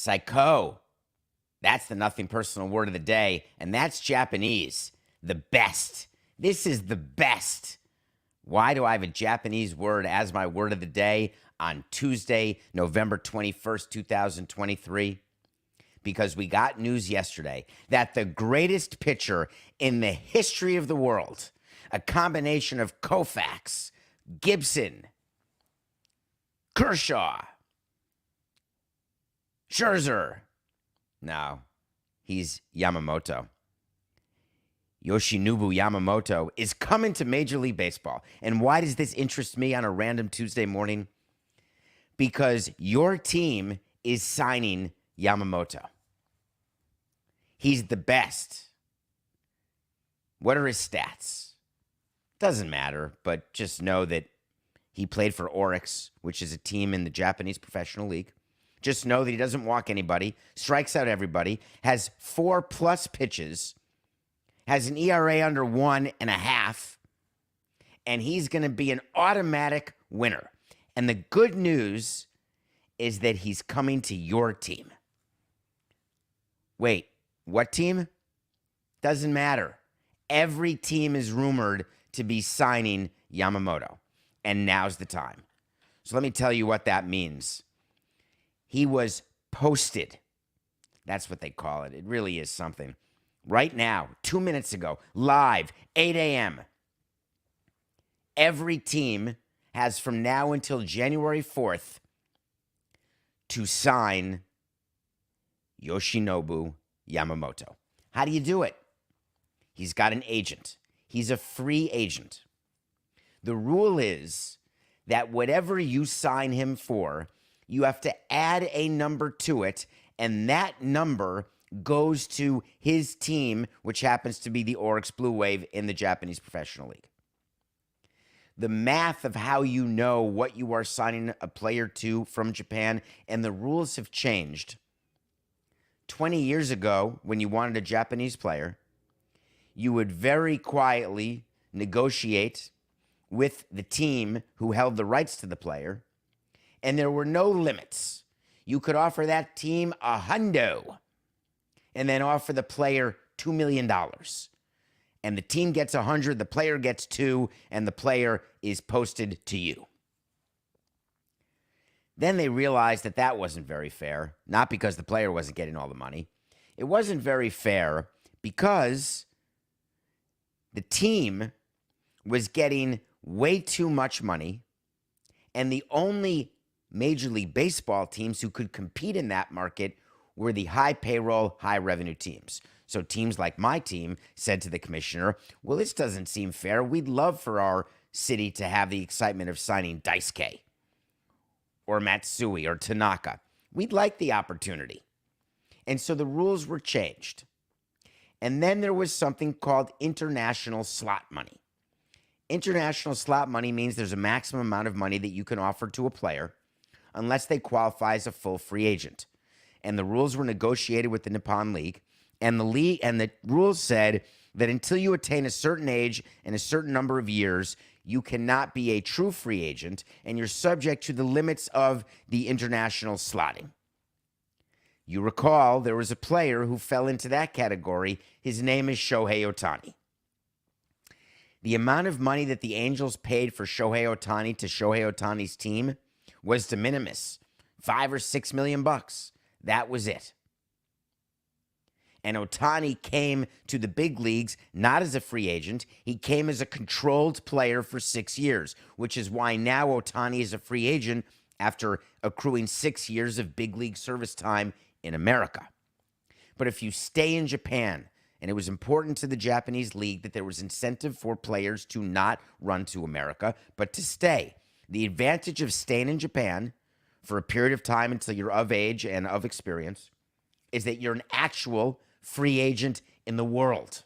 Psycho. That's the nothing personal word of the day, and that's Japanese. The best. This is the best. Why do I have a Japanese word as my word of the day on Tuesday, November 21st, 2023? Because we got news yesterday that the greatest pitcher in the history of the world, a combination of Koufax, Gibson, Kershaw, Scherzer. No, he's Yamamoto. Yoshinobu Yamamoto is coming to Major League Baseball. And why does this interest me on a random Tuesday morning? Because your team is signing Yamamoto. He's the best. What are his stats? Doesn't matter, but just know that he played for Orix, which is a team in the Japanese Professional League. Just know that he doesn't walk anybody, strikes out everybody, has 4+ pitches, has an ERA under 1.5, and he's going to be an automatic winner. And the good news is that he's coming to your team. Wait, what team? Doesn't matter. Every team is rumored to be signing Yamamoto, and now's the time. So let me tell you what that means. He was posted. That's what they call it. It really is something. Right now, 2 minutes ago, live, 8 a.m. Every team has from now until January 4th to sign Yoshinobu Yamamoto. How do you do it? He's got an agent. He's a free agent. The rule is that whatever you sign him for, you have to add a number to it, and that number goes to his team, which happens to be the Orix Blue Wave in the Japanese Professional League. The math of how you know what you are signing a player to from Japan, and the rules have changed. 20 years ago, when you wanted a Japanese player, you would very quietly negotiate with the team who held the rights to the player, and there were no limits. You could offer that team $100 and then offer the player $2 million. And the team gets 100, the player gets 2, and the player is posted to you. Then they realized that that wasn't very fair, not because the player wasn't getting all the money. It wasn't very fair because the team was getting way too much money, and the only Major League Baseball teams who could compete in that market were the high payroll, high revenue teams. So teams like my team said to the commissioner, well, this doesn't seem fair. We'd love for our city to have the excitement of signing Daisuke or Matsui or Tanaka. We'd like the opportunity. And so the rules were changed. And then there was something called international slot money. International slot money means there's a maximum amount of money that you can offer to a player unless they qualify as a full free agent. And the rules were negotiated with the Nippon League, and the rules said that until you attain a certain age and a certain number of years, you cannot be a true free agent, and you're subject to the limits of the international slotting. You recall there was a player who fell into that category. His name is Shohei Ohtani. The amount of money that the Angels paid for Shohei Ohtani to Shohei Ohtani's team was de minimis, $5 or $6 million. That was it. And Ohtani came to the big leagues not as a free agent. He came as a controlled player for 6 years, which is why now Ohtani is a free agent after accruing 6 years of big league service time in America. But if you stay in Japan, and it was important to the Japanese league that there was incentive for players to not run to America, but to stay. The advantage of staying in Japan for a period of time until you're of age and of experience is that you're an actual free agent in the world.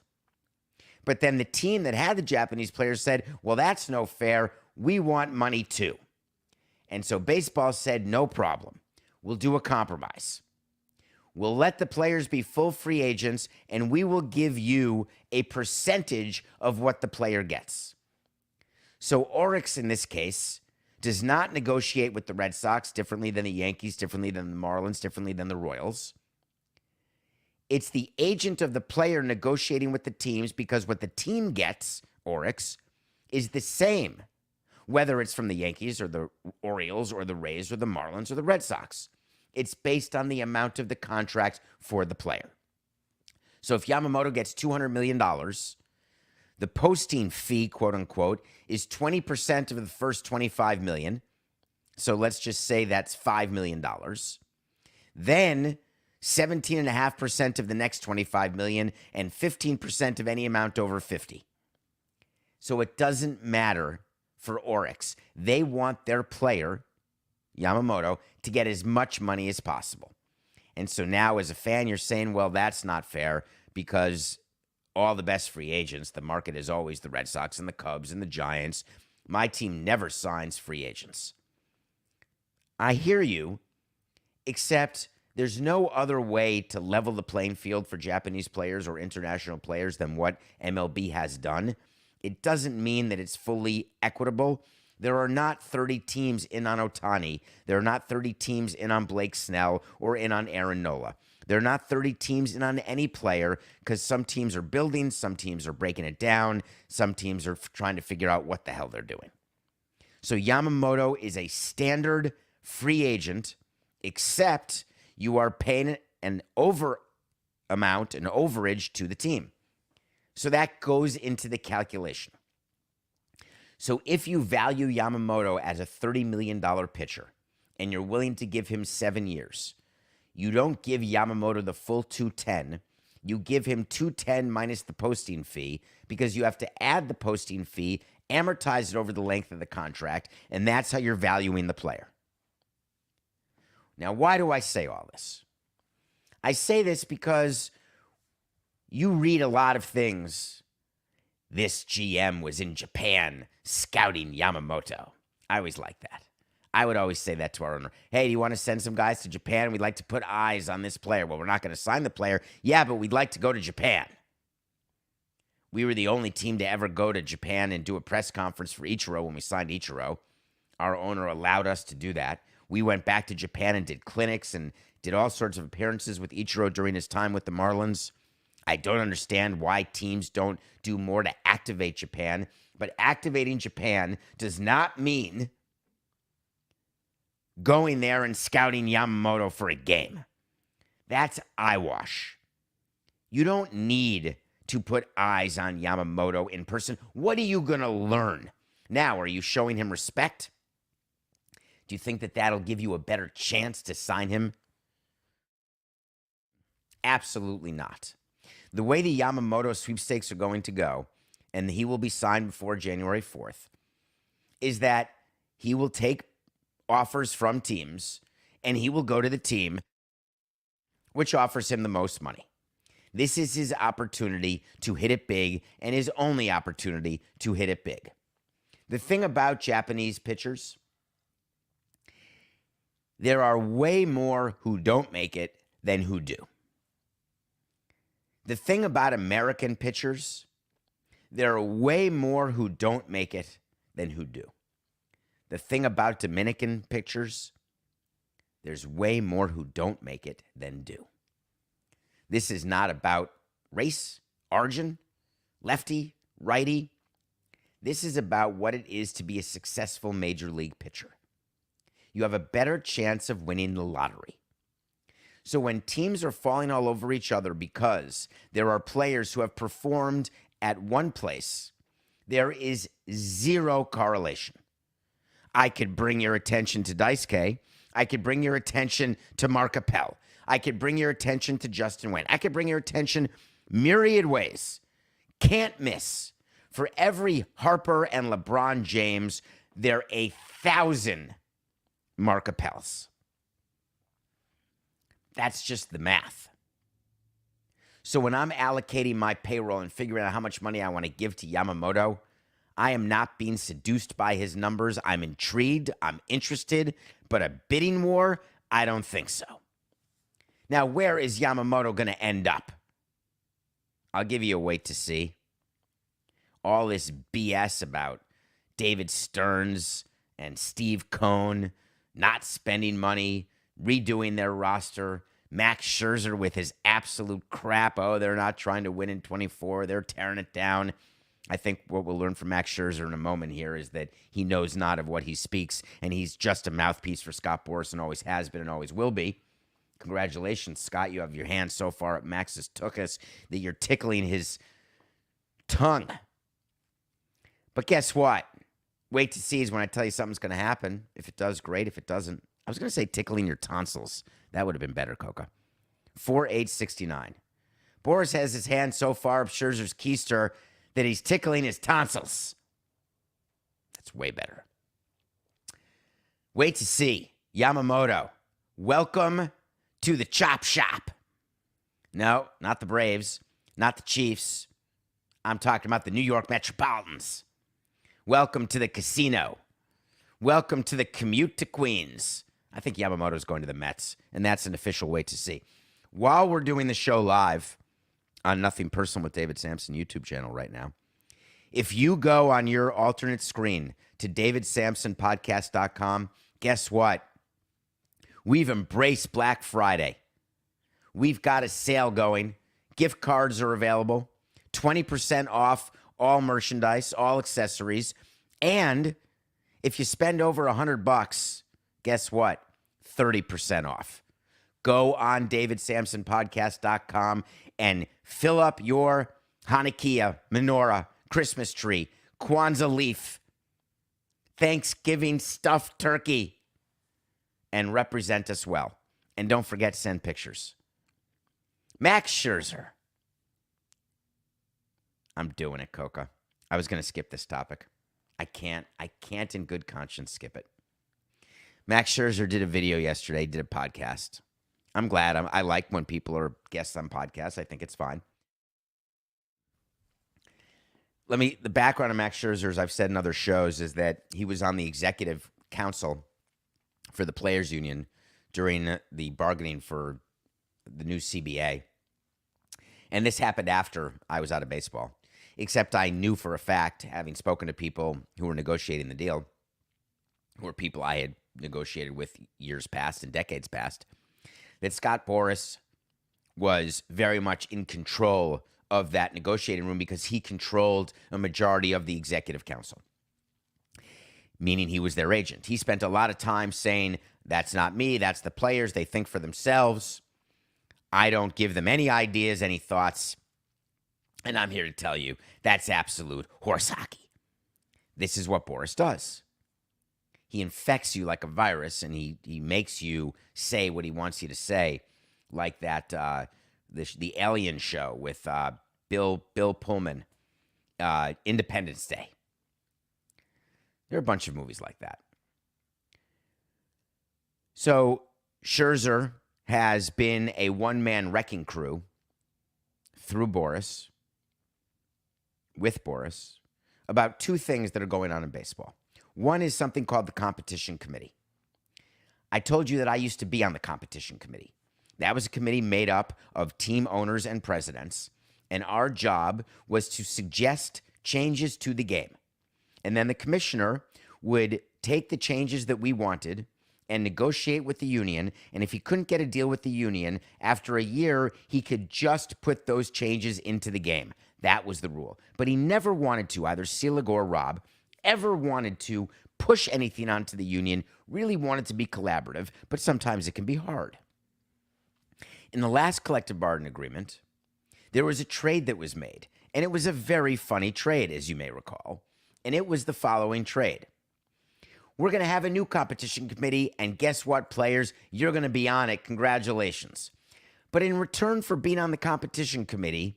But then the team that had the Japanese players said, well, that's no fair. We want money too. And so baseball said, no problem. We'll do a compromise. We'll let the players be full free agents, and we will give you a percentage of what the player gets. So Orix, in this case, does not negotiate with the Red Sox differently than the Yankees, differently than the Marlins, differently than the Royals. It's the agent of the player negotiating with the teams, because what the team gets, Oryx, is the same, whether it's from the Yankees or the Orioles or the Rays or the Marlins or the Red Sox. It's based on the amount of the contract for the player. So if Yamamoto gets $200 million, the posting fee, quote unquote, is 20% of the first $25 million. So let's just say that's $5 million. Then 17.5% of the next $25 million and 15% of any amount over 50. So it doesn't matter for Oryx. They want their player, Yamamoto, to get as much money as possible. And so now as a fan, you're saying, well, that's not fair, because all the best free agents, the market is always the Red Sox and the Cubs and the Giants. My team never signs free agents. I hear you, except there's no other way to level the playing field for Japanese players or international players than what MLB has done. It doesn't mean that it's fully equitable. There are not 30 teams in on Ohtani. There are not 30 teams in on Blake Snell or in on Aaron Nola. There are not 30 teams in on any player, because some teams are building, some teams are breaking it down, some teams are trying to figure out what the hell they're doing. So Yamamoto is a standard free agent, except you are paying an overage to the team. So that goes into the calculation. So if you value Yamamoto as a $30 million pitcher and you're willing to give him 7 years, you don't give Yamamoto the full 210. You give him 210 minus the posting fee, because you have to add the posting fee, amortize it over the length of the contract, and that's how you're valuing the player. Now, why do I say all this? I say this because you read a lot of things. This GM was in Japan scouting Yamamoto. I always like that. I would always say that to our owner. Hey, do you want to send some guys to Japan? We'd like to put eyes on this player. Well, we're not going to sign the player. Yeah, but we'd like to go to Japan. We were the only team to ever go to Japan and do a press conference for Ichiro when we signed Ichiro. Our owner allowed us to do that. We went back to Japan and did clinics and did all sorts of appearances with Ichiro during his time with the Marlins. I don't understand why teams don't do more to activate Japan, but activating Japan does not mean going there and scouting Yamamoto for a game. That's eyewash. You don't need to put eyes on Yamamoto in person. What are you going to learn? Now, are you showing him respect? Do you think that that'll give you a better chance to sign him? Absolutely not. The way the Yamamoto sweepstakes are going to go, and he will be signed before January 4th, is that he will take offers from teams, and he will go to the team which offers him the most money. This is his opportunity to hit it big, and his only opportunity to hit it big. The thing about Japanese pitchers, there are way more who don't make it than who do. The thing about American pitchers, there are way more who don't make it than who do. The thing about Dominican pitchers, there's way more who don't make it than do. This is not about race, origin, lefty, righty. This is about what it is to be a successful major league pitcher. You have a better chance of winning the lottery. So when teams are falling all over each other because there are players who have performed at one place, there is zero correlation. I could bring your attention to Daisuke. I could bring your attention to Mark Appel. I could bring your attention to Justin Wayne. I could bring your attention myriad ways. Can't miss. For every Harper and LeBron James, there are 1,000 Mark Appels. That's just the math. So when I'm allocating my payroll and figuring out how much money I want to give to Yamamoto, I am not being seduced by his numbers. I'm intrigued. I'm interested. But a bidding war, I don't think so. Now, where is Yamamoto going to end up? I'll give you a wait to see. All this BS about David Stearns and Steve Cohn not spending money, redoing their roster. Max Scherzer with his absolute crap. Oh, they're not trying to win in 24. They're tearing it down. I think what we'll learn from Max Scherzer in a moment here is that he knows not of what he speaks, and he's just a mouthpiece for Scott Boras and always has been and always will be. Congratulations, Scott. You have your hand so far up Max's tuchus that you're tickling his tongue. But guess what? Wait to see is when I tell you something's going to happen. If it does, great. If it doesn't, I was going to say tickling your tonsils. That would have been better, Coca. 4-8-69. Boras has his hand so far up Scherzer's keister that he's tickling his tonsils. That's way better. Wait to see. Yamamoto. Welcome to the chop shop. No, not the Braves. Not the Chiefs. I'm talking about the New York Metropolitans. Welcome to the casino. Welcome to the commute to Queens. I think Yamamoto's going to the Mets, and that's an official wait to see. While we're doing the show live on Nothing Personal with David Sampson YouTube channel right now, if you go on your alternate screen to davidsampsonpodcast.com, guess what? We've embraced Black Friday. We've got a sale going. Gift cards are available. 20% off all merchandise, all accessories. And if you spend over $100, guess what? 30% off. Go on davidsampsonpodcast.com and fill up your Hanukkah, menorah, Christmas tree, Kwanzaa leaf, Thanksgiving stuffed turkey, and represent us well. And don't forget to send pictures. Max Scherzer. I'm doing it, Coca. I was going to skip this topic. I can't in good conscience skip it. Max Scherzer did a video yesterday, did a podcast. I'm glad. I like when people are guests on podcasts. I think it's fine. The background of Max Scherzer, as I've said in other shows, is that he was on the executive council for the Players Union during the bargaining for the new CBA. And this happened after I was out of baseball. Except I knew for a fact, having spoken to people who were negotiating the deal, who were people I had negotiated with years past and decades past, that Scott Boras was very much in control of that negotiating room because he controlled a majority of the executive council, meaning he was their agent. He spent a lot of time saying, that's not me, that's the players, they think for themselves. I don't give them any ideas, any thoughts. And I'm here to tell you, that's absolute horse hockey. This is what Boras does. He infects you like a virus, and he makes you say what he wants you to say, like that the Alien show with Bill Pullman, Independence Day. There are a bunch of movies like that. So Scherzer has been a one-man wrecking crew through Boras, with Boras, about two things that are going on in baseball. One is something called the competition committee. I told you that I used to be on the competition committee. That was a committee made up of team owners and presidents, and our job was to suggest changes to the game. And then the commissioner would take the changes that we wanted and negotiate with the union, and if he couldn't get a deal with the union, after a year, he could just put those changes into the game. That was the rule. But he never wanted to, either Selig or Rob, ever wanted to push anything onto the union, really wanted to be collaborative, but sometimes it can be hard. In the last collective bargaining agreement, there was a trade that was made, and it was a very funny trade, as you may recall, and it was the following trade. We're going to have a new competition committee, and guess what, players? You're going to be on it. Congratulations. But in return for being on the competition committee,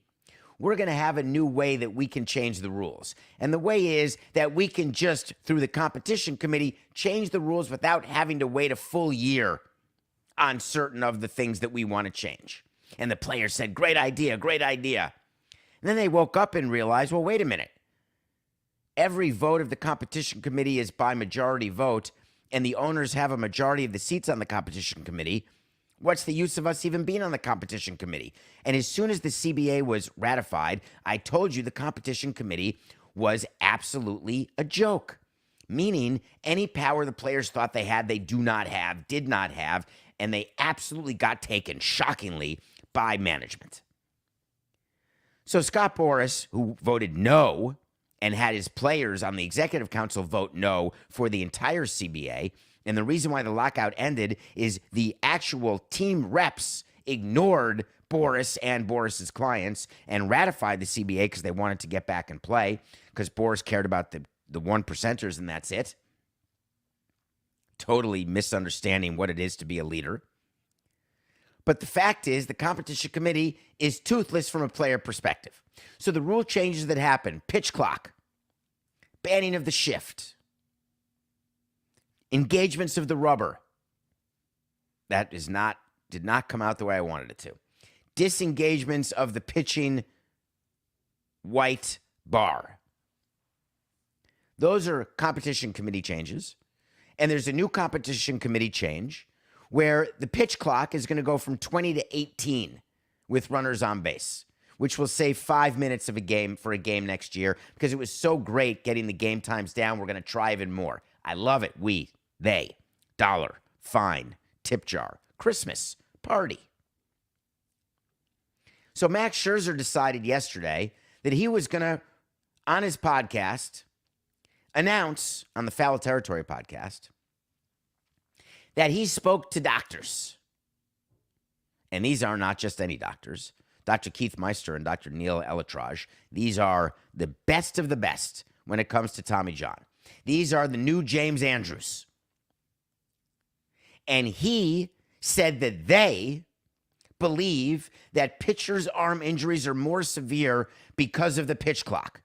we're going to have a new way that we can change the rules. And the way is that we can just, through the competition committee, change the rules without having to wait a full year on certain of the things that we want to change. And the players said, great idea, great idea. And then they woke up and realized, well, wait a minute. Every vote of the competition committee is by majority vote, and the owners have a majority of the seats on the competition committee. What's the use of us even being on the competition committee? And as soon as the CBA was ratified, I told you the competition committee was absolutely a joke. meaning any power the players thought they had, they do not have, did not have, and they absolutely got taken, shockingly, by management. So Scott Boras, who voted no and had his players on the executive council vote no for the entire CBA, and the reason why the lockout ended is the actual team reps ignored Boras and Boras's clients and ratified the CBA because they wanted to get back and play, because Boras cared about the one percenters and that's it. Totally misunderstanding what it is to be a leader. But the fact is, the competition committee is toothless from a player perspective. So the rule changes that happen, pitch clock, banning of the shift, engagements of the rubber, that did not come out the way I wanted it to. Disengagements of the pitching white bar. Those are competition committee changes. And there's a new competition committee change where the pitch clock is going to go from 20 to 18 with runners on base, which will save 5 minutes of a game for a game next year because it was so great getting the game times down. We're going to try even more. I love it. We, they, dollar, fine, tip jar, Christmas, party. So Max Scherzer decided yesterday that he was going to, on his podcast, announce on the Foul Territory podcast that he spoke to doctors. And these are not just any doctors. Dr. Keith Meister and Dr. Neil Elatraj. These are the best of the best when it comes to Tommy John. These are the new James Andrews. And he said that they believe that pitchers' arm injuries are more severe because of the pitch clock.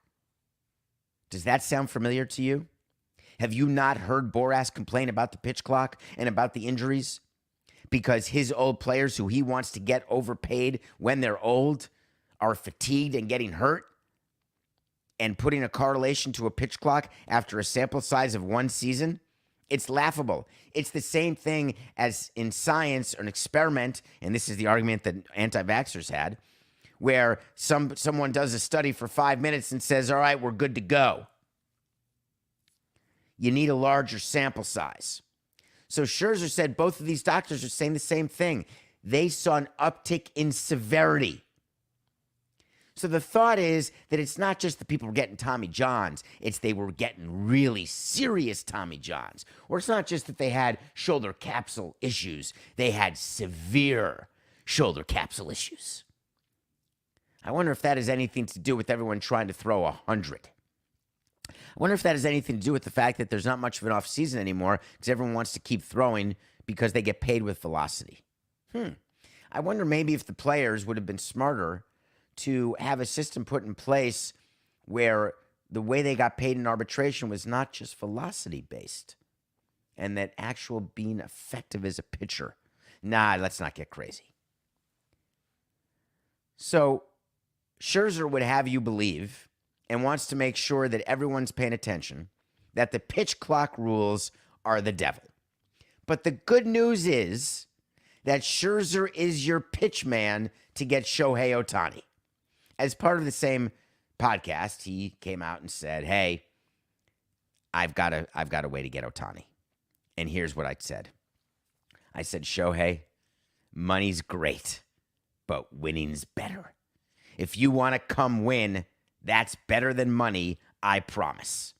Does that sound familiar to you? Have you not heard Boras complain about the pitch clock and about the injuries? Because his old players who he wants to get overpaid when they're old are fatigued and getting hurt? And putting a correlation to a pitch clock after a sample size of one season? It's laughable. It's the same thing as in science, an experiment, and this is the argument that anti-vaxxers had, where someone does a study for 5 minutes and says, all right, we're good to go. You need a larger sample size. So Scherzer said both of these doctors are saying the same thing. They saw an uptick in severity. So the thought is that it's not just the people were getting Tommy Johns, it's they were getting really serious Tommy Johns. Or it's not just that they had shoulder capsule issues, they had severe shoulder capsule issues. I wonder if that has anything to do with everyone trying to throw 100. I wonder if that has anything to do with the fact that there's not much of an off season anymore because everyone wants to keep throwing because they get paid with velocity. I wonder maybe if the players would have been smarter to have a system put in place where the way they got paid in arbitration was not just velocity based and that actual being effective as a pitcher. Nah, let's not get crazy. So Scherzer would have you believe and wants to make sure that everyone's paying attention that the pitch clock rules are the devil. But the good news is that Scherzer is your pitch man to get Shohei Ohtani. As part of the same podcast, he came out and said, hey, I've got a way to get Ohtani. And here's what I said. I said, Shohei, money's great, but winning's better. If you want to come win, that's better than money, I promise.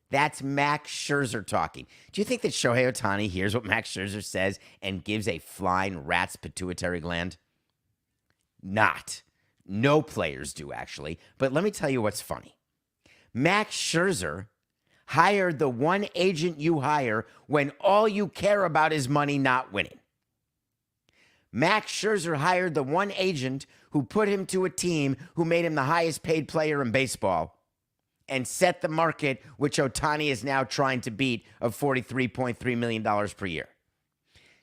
That's Max Scherzer talking. Do you think that Shohei Ohtani hears what Max Scherzer says and gives a flying rat's pituitary gland? Not. No players do, actually. But let me tell you what's funny. Max Scherzer hired the one agent you hire when all you care about is money, not winning. Max Scherzer hired the one agent who put him to a team who made him the highest paid player in baseball and set the market, which Ohtani is now trying to beat, of $43.3 million per year.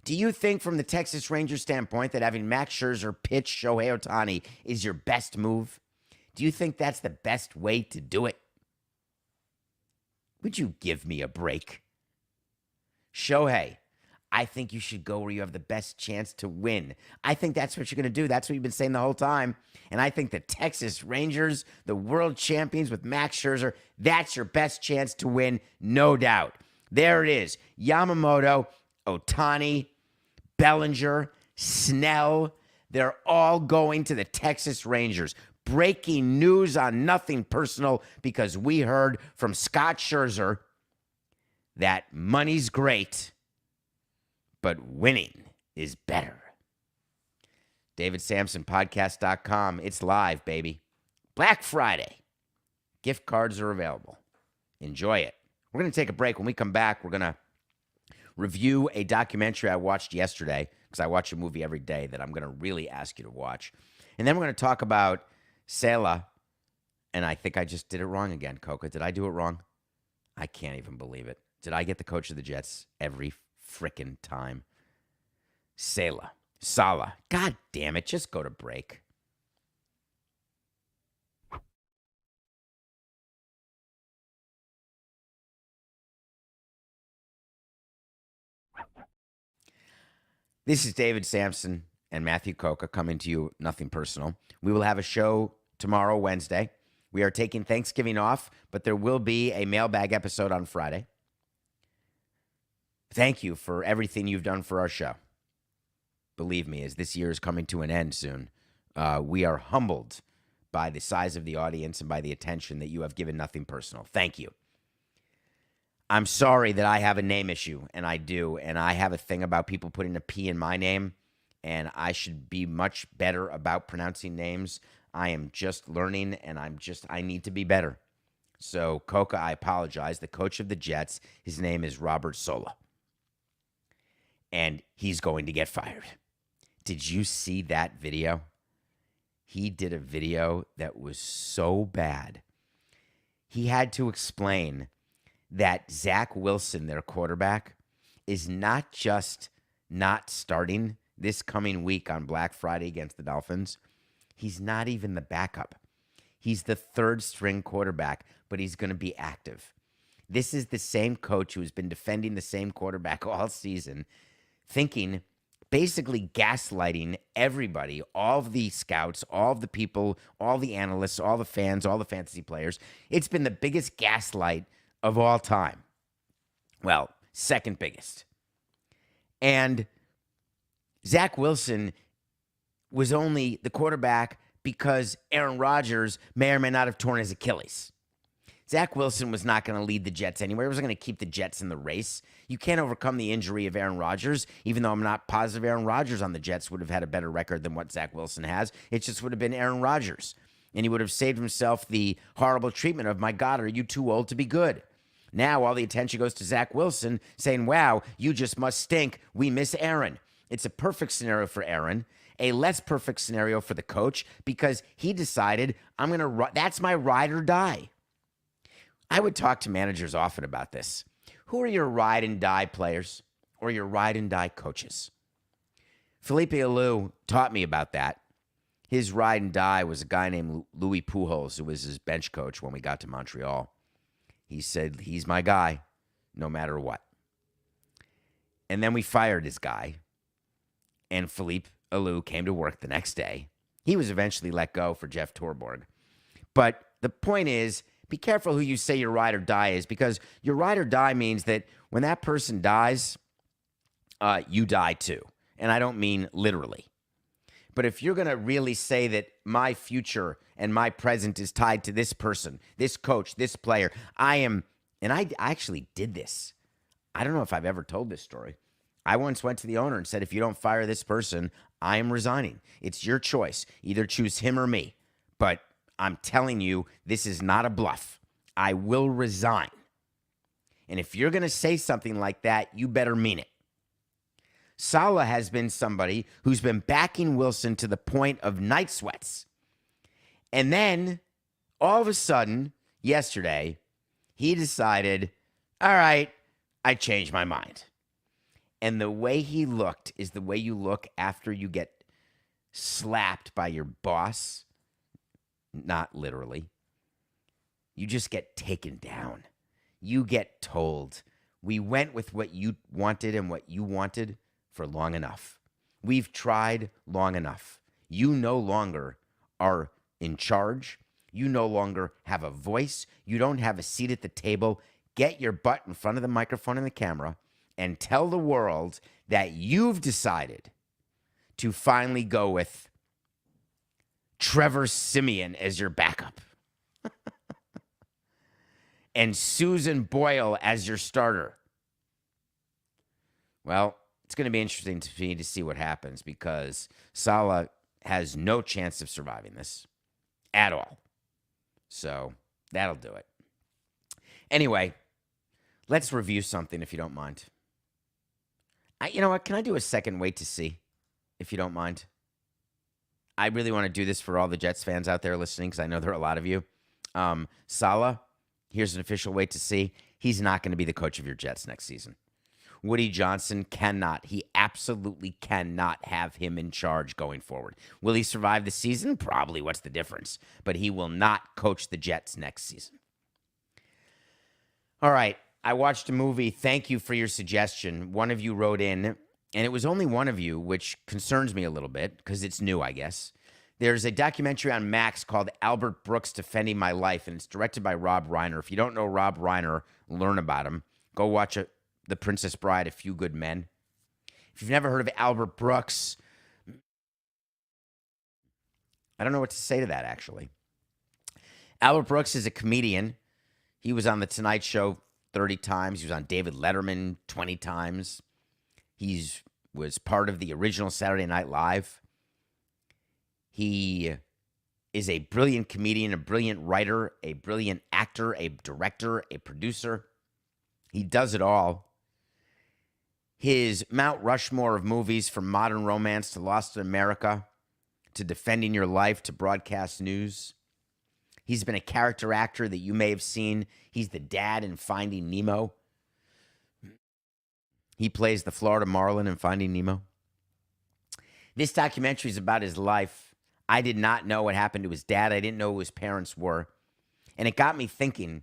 Do you think from the Texas Rangers standpoint that having Max Scherzer pitch Shohei Ohtani is your best move? Do you think that's the best way to do it? Would you give me a break? Shohei, I think you should go where you have the best chance to win. I think that's what you're going to do. That's what you've been saying the whole time. And I think the Texas Rangers, the world champions with Max Scherzer, that's your best chance to win, no doubt. There it is. Yamamoto, Ohtani, Bellinger, Snell, they're all going to the Texas Rangers. Breaking news on Nothing Personal, because we heard from Scott Scherzer that money's great, but winning is better. DavidSampsonPodcast.com. It's live, baby. Black Friday. Gift cards are available. Enjoy it. We're going to take a break. When we come back, we're going to review a documentary I watched yesterday, because I watch a movie every day that I'm going to really ask you to watch. And then we're going to talk about Sela. And I think I just did it wrong again, Coca. Did I do it wrong? I can't even believe it. Did I get the coach of the Jets every frickin' time? Sala. God damn it. Just go to break. This is David Sampson and Matthew Coca coming to you, Nothing Personal. We will have a show tomorrow, Wednesday. We are taking Thanksgiving off, but there will be a mailbag episode on Friday. Thank you for everything you've done for our show. Believe me, as this year is coming to an end soon, we are humbled by the size of the audience and by the attention that you have given Nothing Personal. Thank you. I'm sorry that I have a name issue, and I do, and I have a thing about people putting a P in my name, and I should be much better about pronouncing names. I am just learning, and I need to be better. So, Coca, I apologize. The coach of the Jets, his name is Robert Sola, and he's going to get fired. Did you see that video? He did a video that was so bad. He had to explain that Zach Wilson, their quarterback, is not just not starting this coming week on Black Friday against the Dolphins. He's not even the backup. He's the third string quarterback, but he's going to be active. This is the same coach who has been defending the same quarterback all season, basically gaslighting everybody, all of the scouts, all of the people, all the analysts, all the fans, all the fantasy players. It's been the biggest gaslight of all time. Well, second biggest. And Zach Wilson was only the quarterback because Aaron Rodgers may or may not have torn his Achilles. Zach Wilson was not going to lead the Jets anywhere. He wasn't going to keep the Jets in the race. You can't overcome the injury of Aaron Rodgers, even though I'm not positive Aaron Rodgers on the Jets would have had a better record than what Zach Wilson has. It just would have been Aaron Rodgers. And he would have saved himself the horrible treatment of, my God, are you too old to be good? Now all the attention goes to Zach Wilson saying, wow, you just must stink. We miss Aaron. It's a perfect scenario for Aaron, a less perfect scenario for the coach, because he decided, that's my ride or die. I would talk to managers often about this. Who are your ride and die players or your ride and die coaches? Felipe Alou taught me about that. His ride and die was a guy named Louis Pujols, who was his bench coach when we got to Montreal. He said, he's my guy, no matter what. And then we fired his guy, and Felipe Alou came to work the next day. He was eventually let go for Jeff Torborg. But the point is, be careful who you say your ride or die is, because your ride or die means that when that person dies, you die too. And I don't mean literally. But if you're going to really say that my future and my present is tied to this person, this coach, this player, and I actually did this. I don't know if I've ever told this story. I once went to the owner and said, if you don't fire this person, I am resigning. It's your choice. Either choose him or me. But I'm telling you, this is not a bluff. I will resign. And if you're going to say something like that, you better mean it. Saleh has been somebody who's been backing Wilson to the point of night sweats. And then, all of a sudden, yesterday, he decided, all right, I changed my mind. And the way he looked is the way you look after you get slapped by your boss. Not literally. You just get taken down. You get told, We went with what you wanted and what you wanted for long enough. We've tried long enough. You no longer are in charge. You no longer have a voice. You don't have a seat at the table. Get your butt in front of the microphone and the camera and tell the world that you've decided to finally go with Trevor Siemian as your backup and Susan Boyle as your starter. Well, it's going to be interesting to me to see what happens because Saleh has no chance of surviving this at all. So that'll do it. Anyway, let's review something if you don't mind. You know what? Can I do a second wait to see if you don't mind? I really want to do this for all the Jets fans out there listening because I know there are a lot of you. Saleh, here's an official wait to see. He's not going to be the coach of your Jets next season. Woody Johnson cannot. He absolutely cannot have him in charge going forward. Will he survive the season? Probably. What's the difference? But he will not coach the Jets next season. All right. I watched a movie. Thank you for your suggestion. One of you wrote in, and it was only one of you, which concerns me a little bit because it's new, I guess. There's a documentary on Max called Albert Brooks Defending My Life, and it's directed by Rob Reiner. If you don't know Rob Reiner, learn about him. Go watch The Princess Bride, A Few Good Men. If you've never heard of Albert Brooks, I don't know what to say to that, actually. Albert Brooks is a comedian. He was on The Tonight Show 30 times. He was on David Letterman 20 times. He was part of the original Saturday Night Live. He is a brilliant comedian, a brilliant writer, a brilliant actor, a director, a producer. He does it all. His Mount Rushmore of movies, from Modern Romance to Lost in America to Defending Your Life to Broadcast News. He's been a character actor that you may have seen. He's the dad in Finding Nemo. He plays the Florida Marlin in Finding Nemo. This documentary is about his life. I did not know what happened to his dad. I didn't know who his parents were. And it got me thinking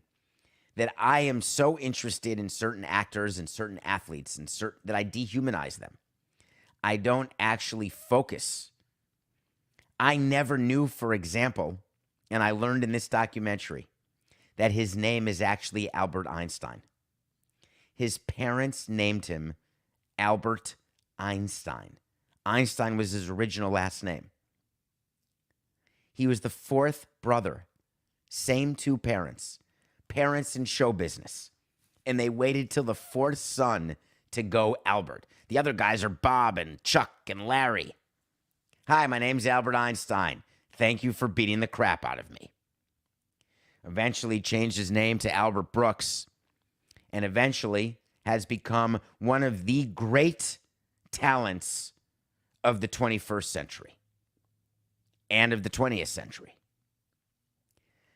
that I am so interested in certain actors and certain athletes and that I dehumanize them. I don't actually focus. I never knew, for example, and I learned in this documentary, that his name is actually Albert Einstein. His parents named him Albert Einstein. Einstein was his original last name. He was the fourth brother, same two parents in show business. And they waited till the fourth son to go Albert. The other guys are Bob and Chuck and Larry. Hi, my name's Albert Einstein. Thank you for beating the crap out of me. Eventually changed his name to Albert Brooks, and eventually has become one of the great talents of the 21st century and of the 20th century.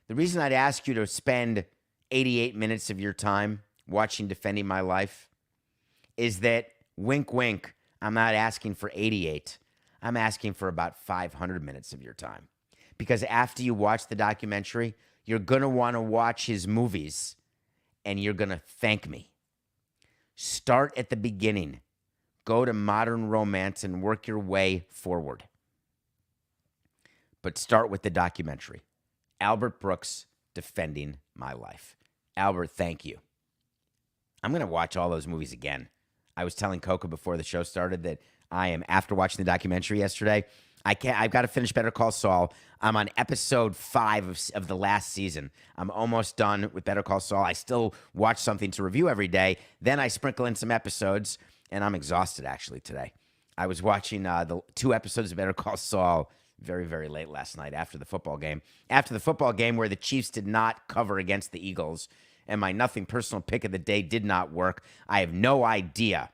The reason I'd ask you to spend 88 minutes of your time watching Defending My Life is that, wink, wink, I'm not asking for 88. I'm asking for about 500 minutes of your time. Because after you watch the documentary, you're going to want to watch his movies, and you're going to thank me. Start at the beginning. Go to Modern Romance and work your way forward. But start with the documentary. Albert Brooks, Defending My Life. Albert, thank you. I'm going to watch all those movies again. I was telling Coco before the show started that I am, after watching the documentary yesterday, I've got to finish Better Call Saul. I'm on episode 5 of the last season. I'm almost done with Better Call Saul. I still watch something to review every day. Then I sprinkle in some episodes, and I'm exhausted, actually, today. I was watching the 2 episodes of Better Call Saul very, very late last night after the football game. After the football game where the Chiefs did not cover against the Eagles, and my nothing personal pick of the day did not work. I have no idea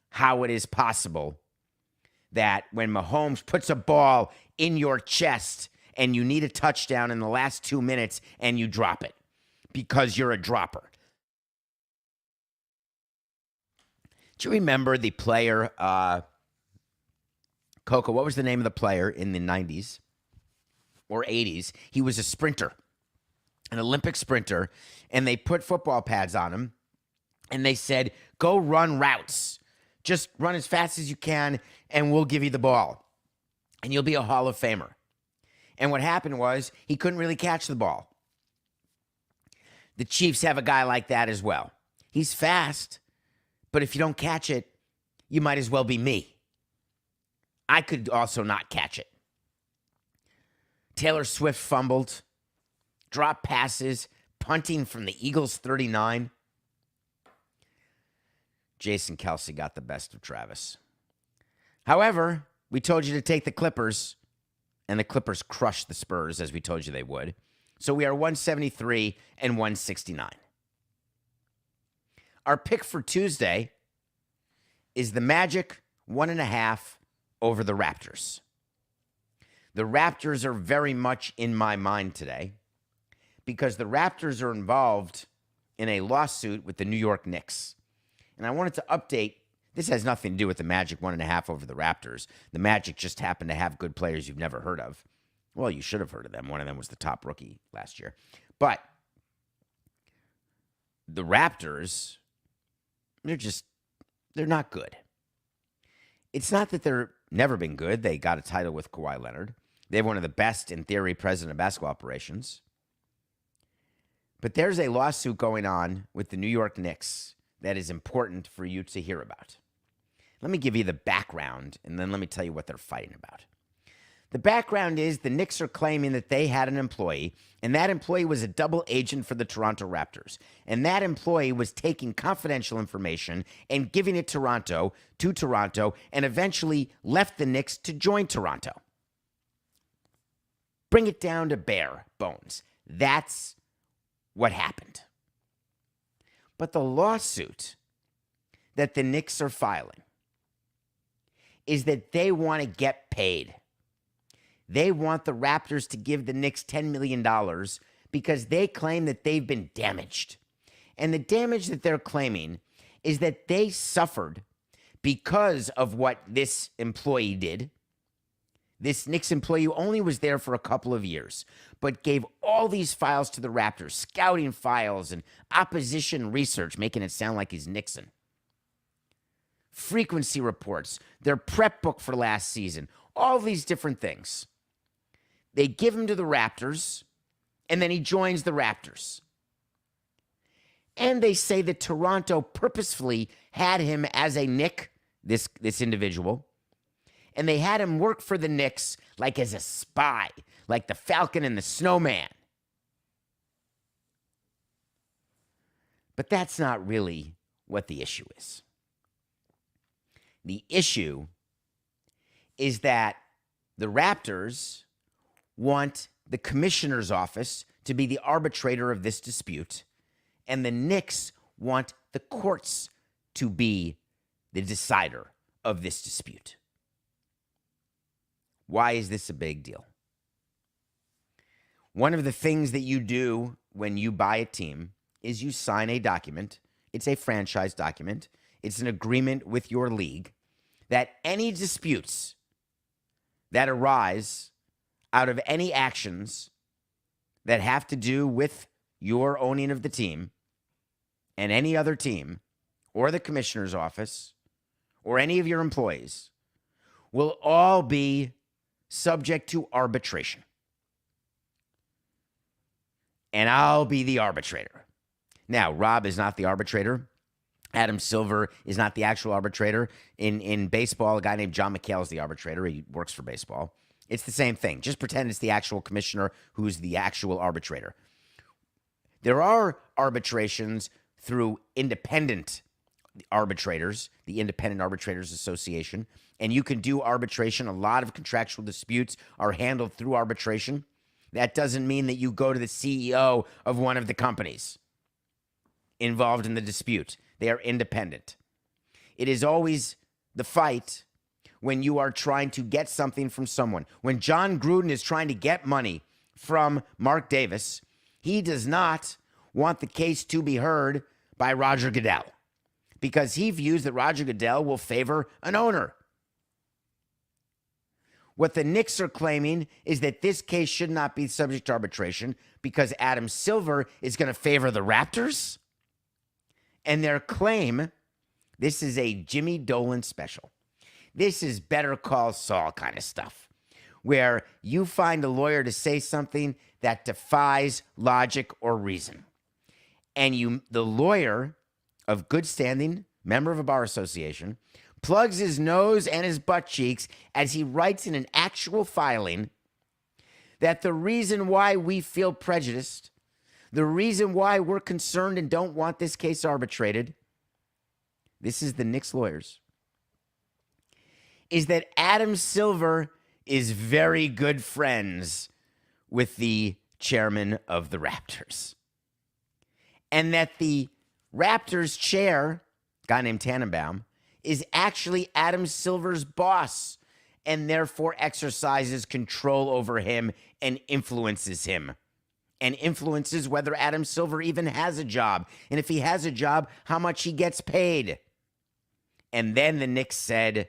how it is possible that when Mahomes puts a ball in your chest and you need a touchdown in the last 2 minutes and you drop it because you're a dropper. Do you remember the player, Coco, what was the name of the player in the 90s or 80s? He was a sprinter, an Olympic sprinter, and they put football pads on him, and they said, go run routes. Just run as fast as you can, and we'll give you the ball. And you'll be a Hall of Famer. And what happened was he couldn't really catch the ball. The Chiefs have a guy like that as well. He's fast, but if you don't catch it, you might as well be me. I could also not catch it. Taylor Swift fumbled, dropped passes, punting from the Eagles' 39. Jason Kelce got the best of Travis. However, we told you to take the Clippers, and the Clippers crushed the Spurs, as we told you they would. So we are 173 and 169. Our pick for Tuesday is the Magic 1.5 over the Raptors. The Raptors are very much in my mind today because the Raptors are involved in a lawsuit with the New York Knicks. And I wanted to update. This has nothing to do with the Magic 1.5 over the Raptors. The Magic just happen to have good players you've never heard of. Well, you should have heard of them. One of them was the top rookie last year. But the Raptors, they're not good. It's not that they're never been good. They got a title with Kawhi Leonard. They have one of the best, in theory, president of basketball operations. But there's a lawsuit going on with the New York Knicks that is important for you to hear about. Let me give you the background, and then let me tell you what they're fighting about. The background is the Knicks are claiming that they had an employee, and that employee was a double agent for the Toronto Raptors. And that employee was taking confidential information and giving it to Toronto, and eventually left the Knicks to join Toronto. Bring it down to bare bones. That's what happened. But the lawsuit that the Knicks are filing is that they want to get paid. They want the Raptors to give the Knicks $10 million because they claim that they've been damaged. And the damage that they're claiming is that they suffered because of what this employee did. This Knicks employee who only was there for a couple of years, but gave all these files to the Raptors, scouting files and opposition research, making it sound like he's Nixon. Frequency reports, their prep book for last season, all these different things. They give him to the Raptors, and then he joins the Raptors. And they say that Toronto purposefully had him as a Knick, this individual, and they had him work for the Knicks like as a spy, like the Falcon and the Snowman. But that's not really what the issue is. The issue is that the Raptors want the commissioner's office to be the arbitrator of this dispute, and the Knicks want the courts to be the decider of this dispute. Why is this a big deal? One of the things that you do when you buy a team is you sign a document. It's a franchise document. It's an agreement with your league that any disputes that arise out of any actions that have to do with your owning of the team and any other team or the commissioner's office or any of your employees will all be subject to arbitration. And I'll be the arbitrator. Now, Rob is not the arbitrator. Adam Silver is not the actual arbitrator. In baseball, a guy named John McHale is the arbitrator. He works for baseball. It's the same thing. Just pretend it's the actual commissioner who's the actual arbitrator. There are arbitrations through independent arbitrators, the Independent Arbitrators Association, and you can do arbitration. A lot of contractual disputes are handled through arbitration. That doesn't mean that you go to the CEO of one of the companies involved in the dispute. They are independent. It is always the fight when you are trying to get something from someone. When John Gruden is trying to get money from Mark Davis, he does not want the case to be heard by Roger Goodell because he views that Roger Goodell will favor an owner. What the Knicks are claiming is that this case should not be subject to arbitration because Adam Silver is going to favor the Raptors. And their claim, this is a Jimmy Dolan special. This is Better Call Saul kind of stuff, where you find a lawyer to say something that defies logic or reason. And the lawyer of good standing, member of a bar association, plugs his nose and his butt cheeks as he writes in an actual filing that the reason why we feel prejudiced, the reason why we're concerned and don't want this case arbitrated, this is the Knicks lawyers, is that Adam Silver is very good friends with the chairman of the Raptors. And that the Raptors chair, a guy named Tannenbaum, is actually Adam Silver's boss and therefore exercises control over him and influences him. And influences whether Adam Silver even has a job. And if he has a job, how much he gets paid. And then the Knicks said,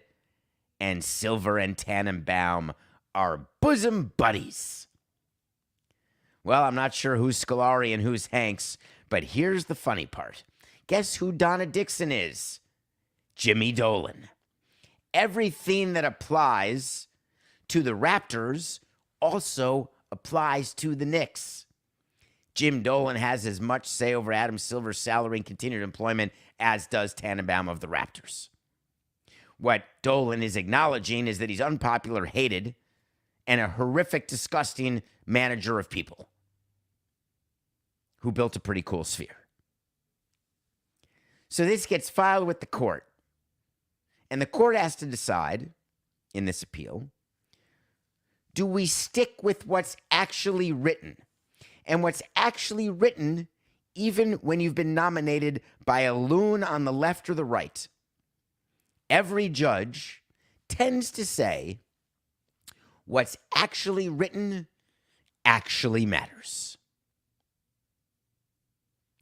and Silver and Tannenbaum are bosom buddies. Well, I'm not sure who's Scolari and who's Hanks, but here's the funny part. Guess who Donna Dixon is? Jimmy Dolan. Everything that applies to the Raptors also applies to the Knicks. Jim Dolan has as much say over Adam Silver's salary and continued employment as does Tannenbaum of the Raptors. What Dolan is acknowledging is that he's unpopular, hated, and a horrific, disgusting manager of people who built a pretty cool sphere. So this gets filed with the court. And the court has to decide in this appeal, do we stick with what's actually written? And what's actually written, even when you've been nominated by a loon on the left or the right, every judge tends to say what's actually written actually matters.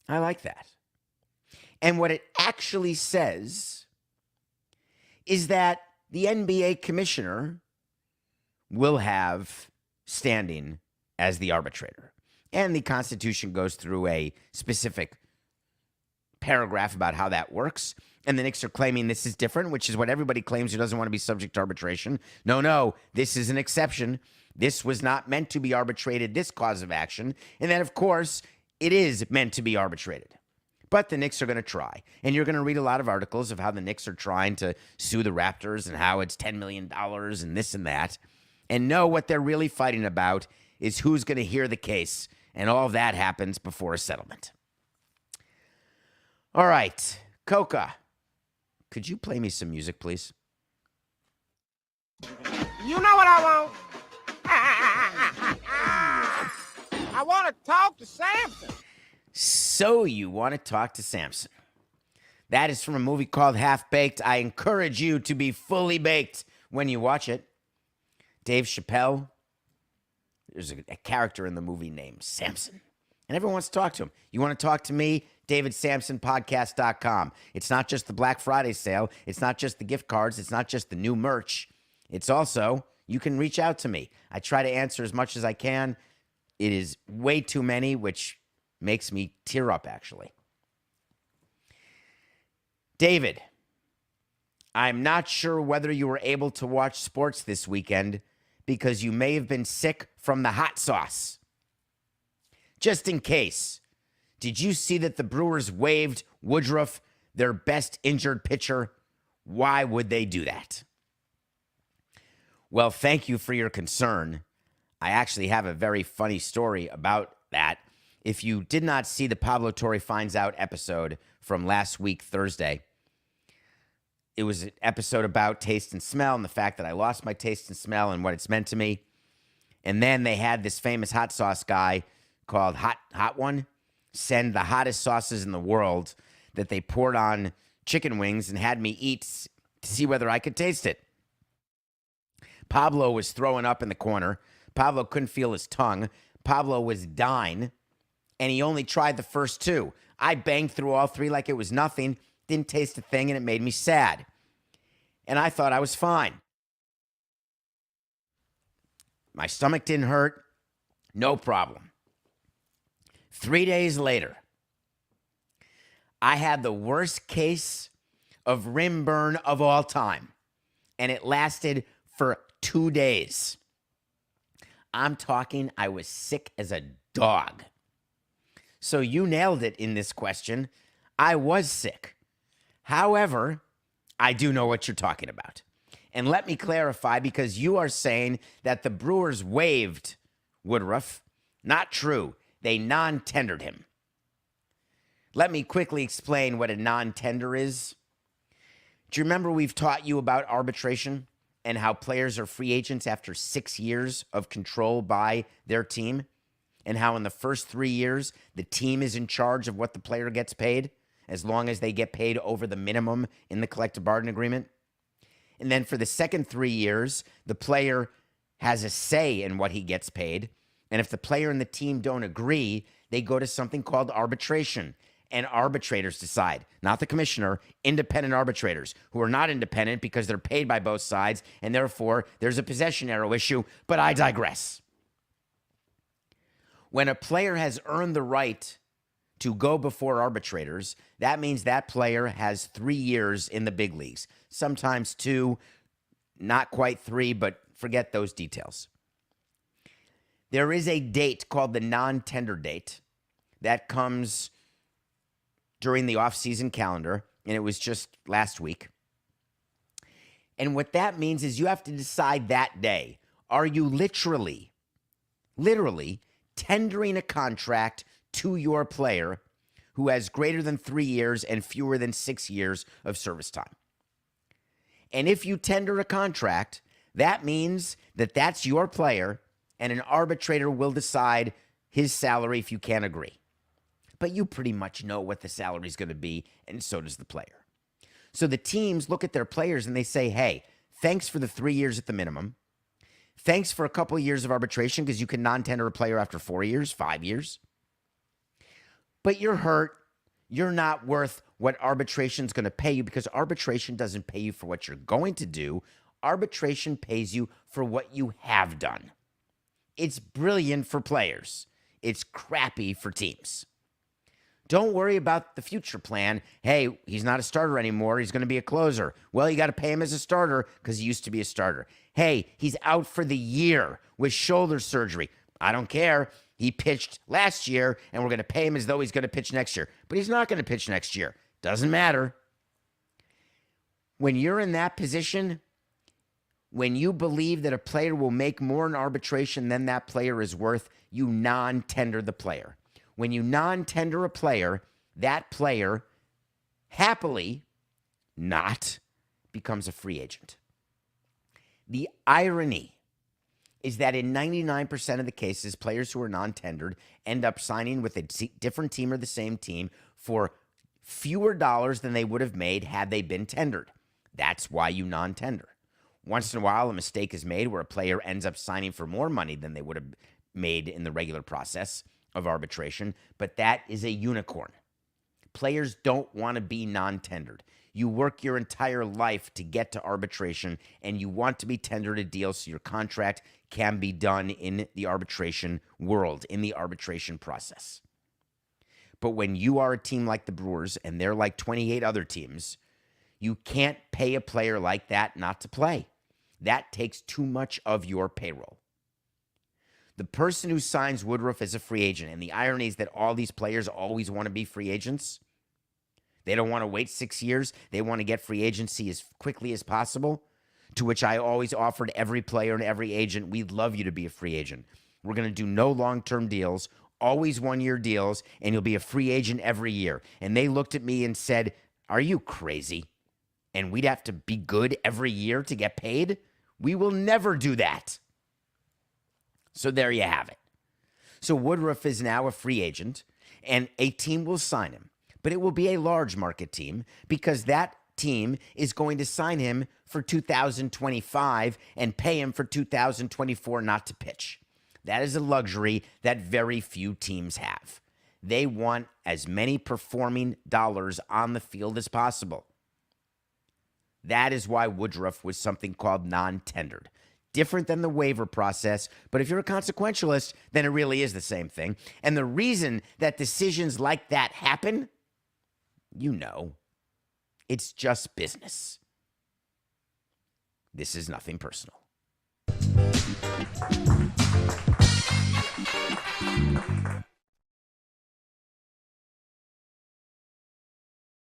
I like that. And what it actually says is that the NBA commissioner will have standing as the arbitrator. And the Constitution goes through a specific paragraph about how that works. And the Knicks are claiming this is different, which is what everybody claims who doesn't want to be subject to arbitration. No, this is an exception. This was not meant to be arbitrated, this cause of action. And then, of course, it is meant to be arbitrated. But the Knicks are going to try. And you're going to read a lot of articles of how the Knicks are trying to sue the Raptors and how it's $10 million and this and that. And no, what they're really fighting about is who's going to hear the case. And all of that happens before a settlement. All right, Coca, could you play me some music, please? You know what I want? I want to talk to Samson. So you want to talk to Samson. That is from a movie called Half Baked. I encourage you to be fully baked when you watch it. Dave Chappelle, there's a character in the movie named Samson. And everyone wants to talk to him. You want to talk to me? DavidSamsonPodcast.com. It's not just the Black Friday sale. It's not just the gift cards. It's not just the new merch. It's also, you can reach out to me. I try to answer as much as I can. It is way too many, which makes me tear up, actually. David, I'm not sure whether you were able to watch sports this weekend because you may have been sick from the hot sauce. Just in case, did you see that the Brewers waived Woodruff, their best injured pitcher? Why would they do that? Well, thank you for your concern. I actually have a very funny story about that. If you did not see the Pablo Torre Finds Out episode from last week, Thursday, it was an episode about taste and smell and the fact that I lost my taste and smell and what it's meant to me. And then they had this famous hot sauce guy called Hot One send the hottest sauces in the world that they poured on chicken wings and had me eat to see whether I could taste it. Pablo was throwing up in the corner. Pablo couldn't feel his tongue. Pablo was dying, and he only tried the first two. I banged through all three like it was nothing, didn't taste a thing, and it made me sad. And I thought I was fine. My stomach didn't hurt. No problem. 3 days later, I had the worst case of rim burn of all time, and it lasted for 2 days. I'm talking, I was sick as a dog. So you nailed it in this question. I was sick. However, I do know what you're talking about. And let me clarify, because you are saying that the Brewers waived Woodruff. Not true. They non-tendered him. Let me quickly explain what a non-tender is. Do you remember we've taught you about arbitration and how players are free agents after 6 years of control by their team? And how in the first 3 years, the team is in charge of what the player gets paid, as long as they get paid over the minimum in the collective bargaining agreement? And then for the second 3 years, the player has a say in what he gets paid. And if the player and the team don't agree, they go to something called arbitration. And arbitrators decide, not the commissioner, independent arbitrators who are not independent because they're paid by both sides, and therefore there's a possession arrow issue, but I digress. When a player has earned the right to go before arbitrators, that means that player has 3 years in the big leagues, sometimes 2, not quite 3, but forget those details. There is a date called the non-tender date that comes during the off-season calendar, and it was just last week. And what that means is you have to decide that day, are you literally tendering a contract to your player who has greater than 3 years and fewer than 6 years of service time? And if you tender a contract, that means that that's your player, and an arbitrator will decide his salary if you can't agree. But you pretty much know what the salary is going to be, and so does the player. So the teams look at their players and they say, hey, thanks for the 3 years at the minimum. Thanks for a couple of years of arbitration, because you can non-tender a player after 4 years, 5 years. But you're hurt. You're not worth what arbitration is going to pay you, because arbitration doesn't pay you for what you're going to do. Arbitration pays you for what you have done. It's brilliant for players. It's crappy for teams. Don't worry about the future plan. Hey, he's not a starter anymore. He's going to be a closer. Well, you got to pay him as a starter because he used to be a starter. Hey, he's out for the year with shoulder surgery. I don't care. He pitched last year, and we're going to pay him as though he's going to pitch next year. But he's not going to pitch next year. Doesn't matter. When you're in that position, when you believe that a player will make more in arbitration than that player is worth, you non-tender the player. When you non-tender a player, that player happily not becomes a free agent. The irony is that in 99% of the cases, players who are non-tendered end up signing with a different team or the same team for fewer dollars than they would have made had they been tendered. That's why you non-tender. Once in a while, a mistake is made where a player ends up signing for more money than they would have made in the regular process of arbitration, but that is a unicorn. Players don't want to be non-tendered. You work your entire life to get to arbitration, and you want to be tendered a deal so your contract can be done in the arbitration world, in the arbitration process. But when you are a team like the Brewers, and they're like 28 other teams, you can't pay a player like that not to play. That takes too much of your payroll. The person who signs Woodruff as a free agent, and the irony is that all these players always want to be free agents. They don't want to wait 6 years. They want to get free agency as quickly as possible, to which I always offered every player and every agent, we'd love you to be a free agent. We're going to do no long-term deals, always one-year deals, and you'll be a free agent every year. And they looked at me and said, are you crazy? And we'd have to be good every year to get paid? We will never do that. So there you have it. So Woodruff is now a free agent, and a team will sign him. But it will be a large market team, because that team is going to sign him for 2025 and pay him for 2024 not to pitch. That is a luxury that very few teams have. They want as many performing dollars on the field as possible. That is why Woodruff was something called non-tendered. Different than the waiver process, but if you're a consequentialist, then it really is the same thing. And the reason that decisions like that happen, You know, it's just business. This is nothing personal.